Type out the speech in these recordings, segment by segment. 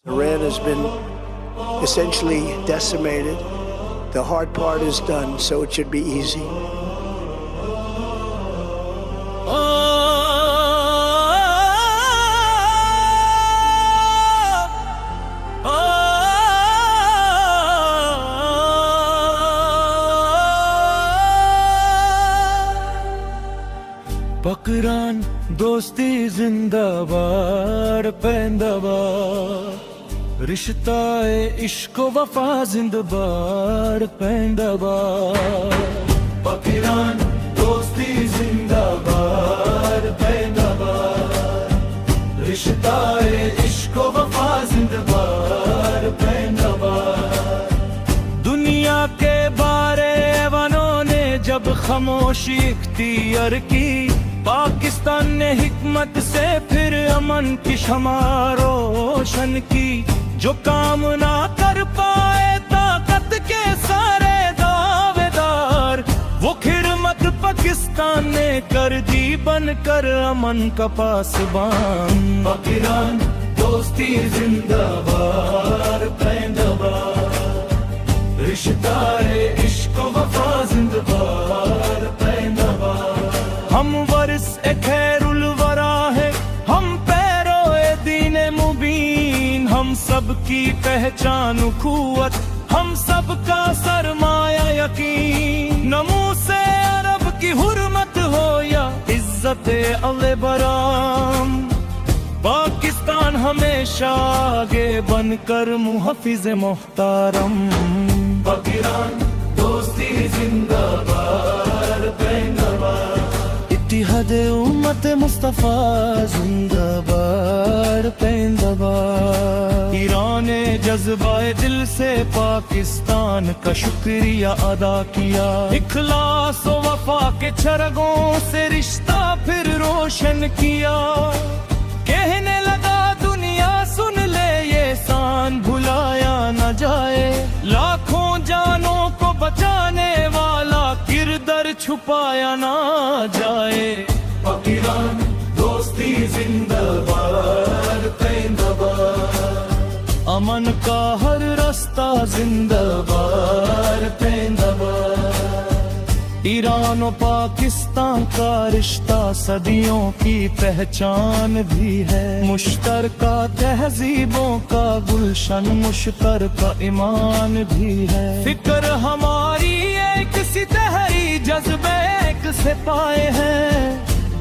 Iran has been essentially decimated. The hard part is done, so it should be easy. پکران دوستی زندہ باد پیندا باد رشتہ عشق و وفا زندہ باد پیندا باد پکران دوستی زندہ باد پیندا باد رشتہ عشق و وفا زندہ باد پیندا باد دنیا کے بارے ونوں نے جب خاموشی اختیار کی پاکستان نے حکمت سے پھر امن کی شمع روشن کی جو کام نہ کر پائے طاقت کے سارے دعوے دار وہ خدمت پاکستان نے کر دی بن کر امن کا پاسبان پاکستان دوستی زندہ باد پیندا باد رشتہ عشق و وفا زندہ باد پیندا باد ہم ورث خیر الورا ہے ہم پیرو دین مبین ہم سب کی پہچان قوت ہم سب کا سرمایہ یقین ناموس عرب کی حرمت ہو یا عزت اہل برام پاکستان ہمیشہ آگے بن کر محافظ محترم پاکستان دوستی زندہ باد پیندا باد اتحاد امت مصطفیٰ زندہ باد پیندا باد ایران نے جذبہ دل سے پاکستان کا شکریہ ادا کیا اخلاص و وفا کے چرگوں سے رشتہ پھر روشن کیا کہنے لگا دنیا سن لے یہ احسان بھلایا نہ جائے لاکھوں جانوں کو بچانے والا کردار چھپایا نہ جائے پاکستان دوستی زندہ باد پیندا باد امن کا ہر راستہ زندہ باد پیندا باد ایران و پاکستان کا رشتہ صدیوں کی پہچان بھی ہے مشترکہ تہذیبوں کا گلشن مشترکہ ایمان بھی ہے فکر ہماری ایک سی تحری جذبے ایک سے پائے ہیں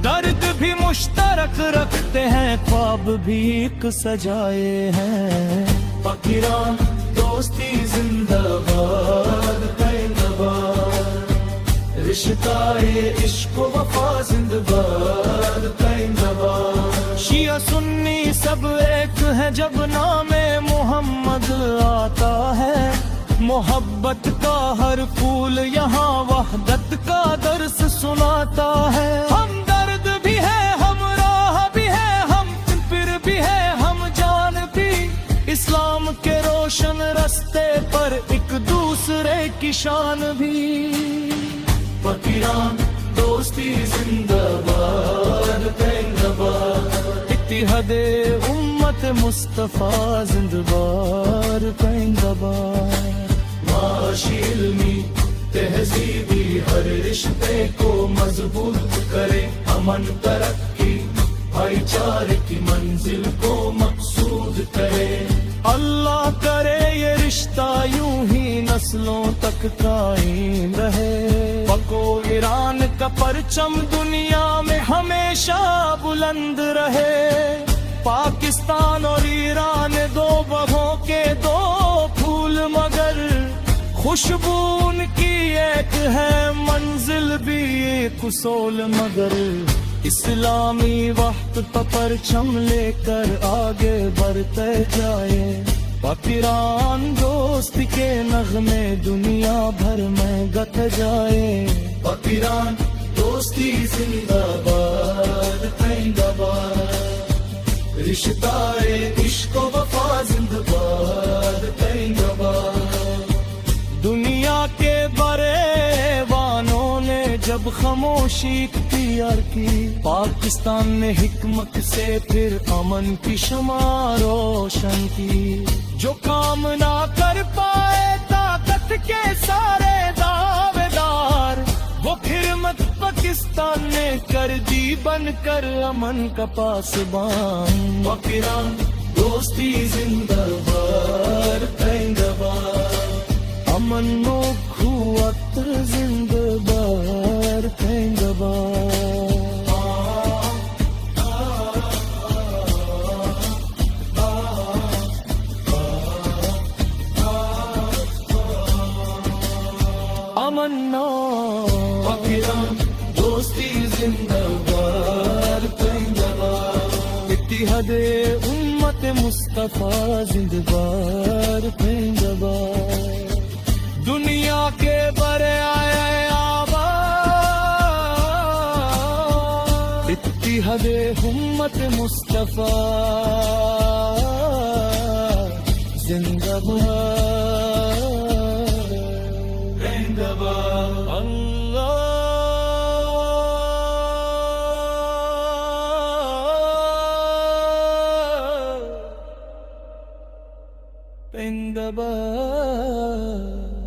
درد بھی مشترک رکھتے ہیں خواب بھی ایک سجائے ہیں پاکستان دوستی زندہ باد پیندا باد رشتہ عشق و وفا زندہ باد پیندا باد شیعہ سنی سب ایک ہے جب نام محمد آتا ہے محبت کا ہر پھول یہاں وحدت کا درس سناتا ہے ہم درد بھی ہے ہم راہ بھی ہے ہم پھر بھی ہے ہم جان بھی اسلام کے روشن راستے پر ایک دوسرے کی شان بھی پاکستان دوستی زندہ باد پیندا باد اتحاد امت مصطفیٰ زندہ باد پیندا باد معاشی علمی تہذیبی ہر رشتے کو مضبوط کرے امن ترقی بھائی چارے کی منزل کو مقصود کرے اللہ کرے یہ رشتہ یوں ہی نسلوں تک قائم رہے پکو ایران کا پرچم دنیا میں ہمیشہ بلند رہے پاکستان اور ایران دو بہوں کے دو پھول مگر خوشبو ان کی ایک ہے منزل بھی ایک اصول مگر اسلامی وحدت پر پرچم لے کر آگے بڑھتے جائے پاکستان دوست کے نغمے دنیا بھر میں گت جائے پاکستان دوستی زندہ باد پیندا باد رشتہ عشق و وفا زندہ باد پیندا باد دنیا کے بڑے وانوں نے جب خاموشی اختیار کی، پاکستان نے حکمت سے پھر امن کی شمع روشن کی۔ جو کام نہ کر پائے طاقت کے سارے دعوے دار، وہ پھر مت پاکستان نے کر دی بن کر امن کا پاسبان۔ فقیران دوستی زندہ باد زندہ باد، امن و قوت زندہ باد زندہ باد۔ امن و فقیران دوستی زندہ باد زندہ باد، اتحاد امت مصطفیٰ زندہ باد زندہ باد۔ دنیا کے بڑے آئے آباد، اتحاد امت مصطفیٰ زندہ باد زندہ باد۔ اللہ زندہ باد۔